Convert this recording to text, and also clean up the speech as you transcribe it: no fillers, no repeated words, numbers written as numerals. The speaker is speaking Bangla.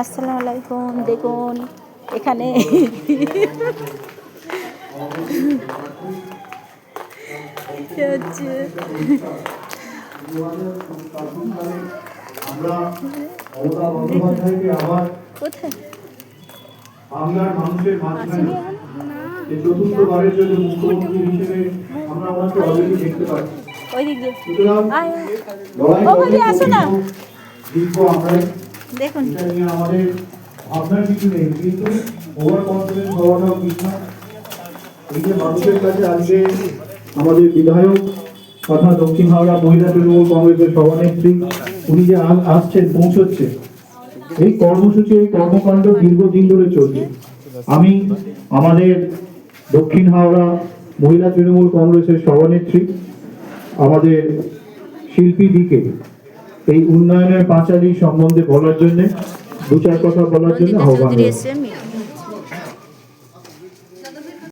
আসসালামু আলাইকুম। দেখুন এখানে কি হচ্ছে? কোথায় বাংলার মানুষের মাঝখানে আসেনি এখন? চতুর্থবারের জন্য মুখ্যমন্ত্রী হিসেবে আমরা ওনাকে অলরেডি দেখতে পাচ্ছি। ওই দিক দিয়ে সুতরাং আয়। লড়াই ও ভাবি আসো না। দীর্ঘ আমরা দেখুন এটা নিয়ে আমাদের ভাবনার কিছু নেই, কিন্তু ওভার কনফিডেন্স হওয়াটাও ঠিক না। এই যে মানুষের কাছে আজকে আমাদের বিধায়ক তথা দক্ষিণ হাওড়া মহিলা তৃণমূল কংগ্রেসের সভানেত্রী উনি যে আসছেন, পৌঁছচ্ছে, এই কর্মসূচি, এই কর্মকাণ্ড দীর্ঘদিন ধরে চলছে। আমি আমাদের দক্ষিণ হাওড়া মহিলা তৃণমূল কংগ্রেসের সভানেত্রী আমাদের শিল্পী দিকে এই উন্নয়নের পাঁচালী সম্বন্ধে বলার জন্য, দু চার কথা বলার জন্য আহ্বান।